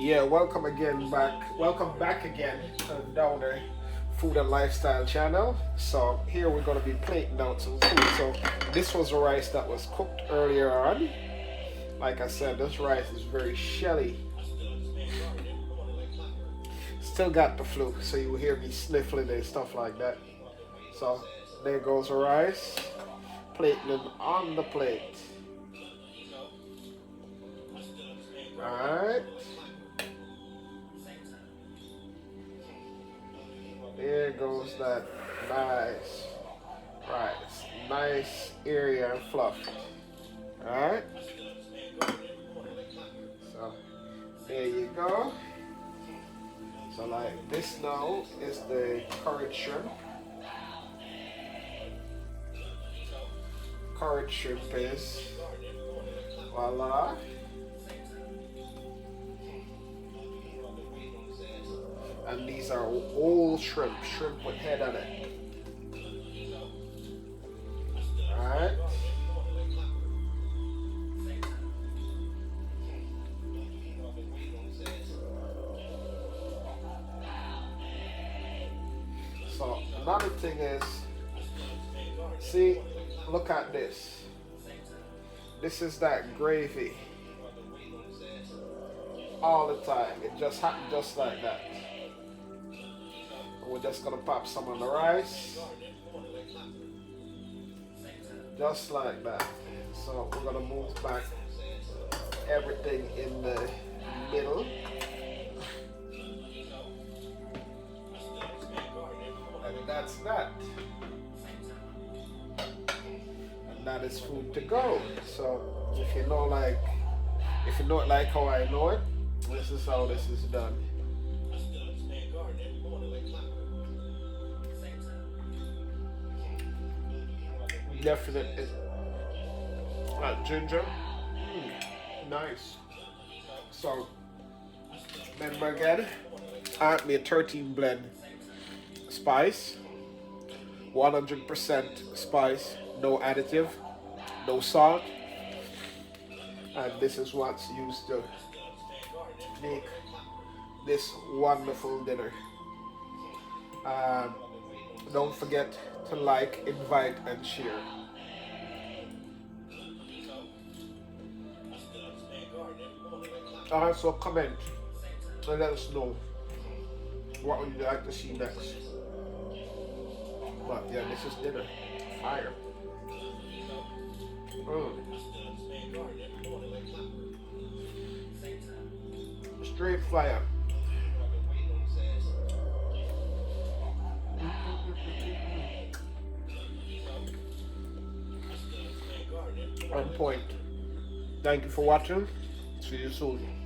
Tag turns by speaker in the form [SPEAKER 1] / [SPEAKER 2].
[SPEAKER 1] Yeah, welcome again back. Welcome back again to Downer Food and Lifestyle channel. So here we're gonna be plating out some food. So this was the rice that was cooked earlier on. Like I said, this rice is very shelly. Still got the flu, so you will hear me sniffling and stuff like that. So there goes the rice. Plating it on the plate. Alright. There goes that nice rice. Nice area and fluffed. Alright? So there you go. So like this now is the curried shrimp. Curried shrimp is voila. And these are whole shrimp with head on it. Alright. So another thing is, see, look at this. This is that gravy. All the time. It just happened just like that. We're just gonna pop some on the rice. Just like that. So we're gonna move back everything in the middle. And that's that. And that is food to go. So if you know it like how I know it, this is how this is done. Definitely. Ginger. Nice. So, remember again, add me a 13 blend spice. 100% spice, no additive, no salt. And this is what's used to make this wonderful dinner. Don't forget to like, invite, and share. Also comment and let us know what would you like to see next. But yeah, this is dinner. Fire. Straight fire. On point. Thank you for watching. See you soon.